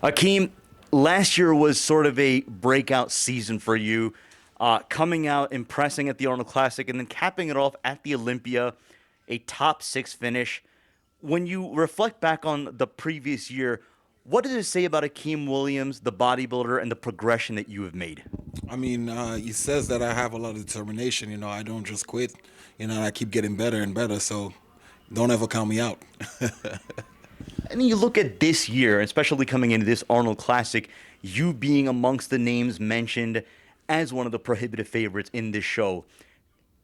Akim, last year was sort of a breakout season for you, coming out, impressing at the Arnold Classic, and then capping it off at the Olympia, a top six finish. When you reflect back on the previous year, what does it say about Akim Williams, the bodybuilder, and the progression that you have made? I mean, it says that I have a lot of determination. I don't just quit. I keep getting better and better. So don't ever count me out. And then you look at this year, especially coming into this Arnold Classic, you being amongst the names mentioned as one of the prohibitive favorites in this show.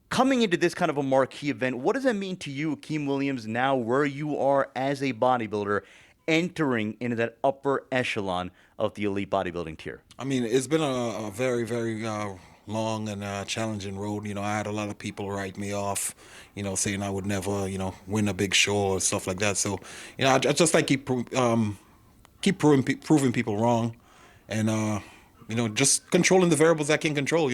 Coming into this kind of a marquee event, what does that mean to you, Akim Williams, now where you are as a bodybuilder, entering into that upper echelon of the elite bodybuilding tier? I mean, it's been a very, very long and challenging road. I had a lot of people write me off, saying I would never, win a big show or stuff like that. So, I just like keep proving people wrong, and just controlling the variables I can control.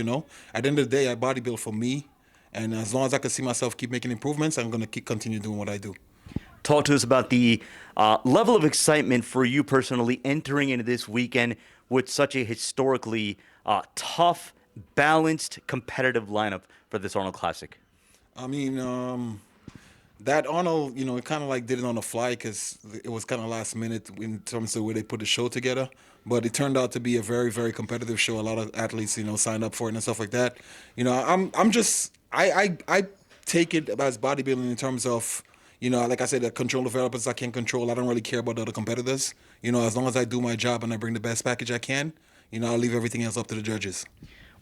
At the end of the day, I bodybuild for me, and as long as I can see myself keep making improvements, I'm gonna keep continue doing what I do. Talk to us about the level of excitement for you personally entering into this weekend with such a historically tough, balanced, competitive lineup for this Arnold Classic. I mean, that Arnold, it kind of like did it on the fly because it was kind of last minute in terms of where they put the show together. But it turned out to be a very, very competitive show. A lot of athletes, signed up for it and stuff like that. I'm just, I take it as bodybuilding in terms of, like I said, the control developers I can control. I don't really care about the other competitors. As long as I do my job and I bring the best package I can, I'll leave everything else up to the judges.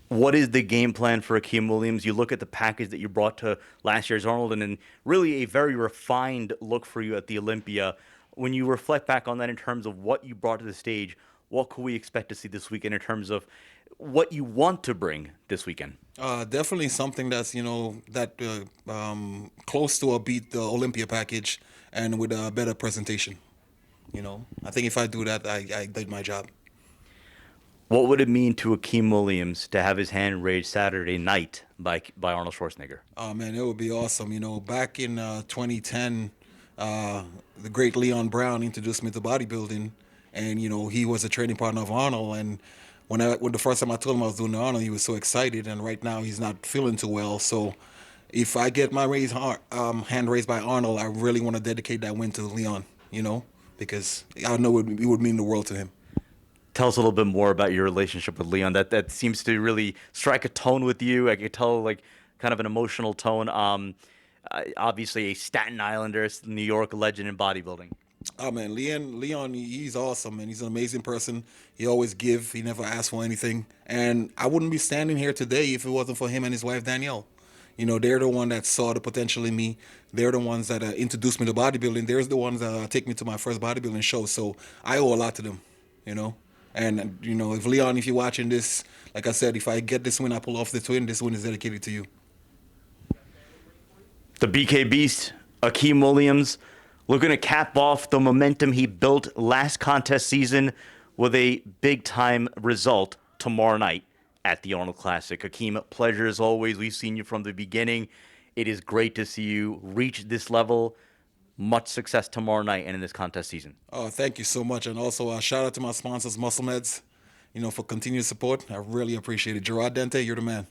What is the game plan for Akim Williams? You look at the package that you brought to last year's Arnold, and then really a very refined look for you at the Olympia. When you reflect back on that in terms of what you brought to the stage, what could we expect to see this weekend in terms of what you want to bring this weekend? Definitely something that's close to a beat the Olympia package and with a better presentation. I think if I do that, I did my job. What would it mean to Akim Williams to have his hand raised Saturday night by Arnold Schwarzenegger? Oh man, it would be awesome. Back in 2010, the great Leon Brown introduced me to bodybuilding, and he was a training partner of Arnold. And when the first time I told him I was doing the Arnold, he was so excited. And right now he's not feeling too well. So if I get my hand raised by Arnold, I really want to dedicate that win to Leon. Because I know it would mean the world to him. Tell us a little bit more about your relationship with Leon. That seems to really strike a tone with you. I could tell like kind of an emotional tone. Obviously a Staten Islander, New York legend in bodybuilding. Oh man, Leon, he's awesome, and he's an amazing person. He always give. He never asks for anything. And I wouldn't be standing here today if it wasn't for him and his wife Danielle. They're the one that saw the potential in me. They're the ones that introduced me to bodybuilding. They're the ones that take me to my first bodybuilding show. So I owe a lot to them. And if you're watching this, like I said, if I get this win, I pull off the twin. This win is dedicated to you. The BK Beast, Akim Williams, looking to cap off the momentum he built last contest season with a big-time result tomorrow night at the Arnold Classic. Akim, pleasure as always. We've seen you from the beginning. It is great to see you reach this level. Much success tomorrow night and in this contest season. Oh, thank you so much. And also shout out to my sponsors, Muscle Meds, for continued support. I really appreciate it. Gerard Dente, you're the man.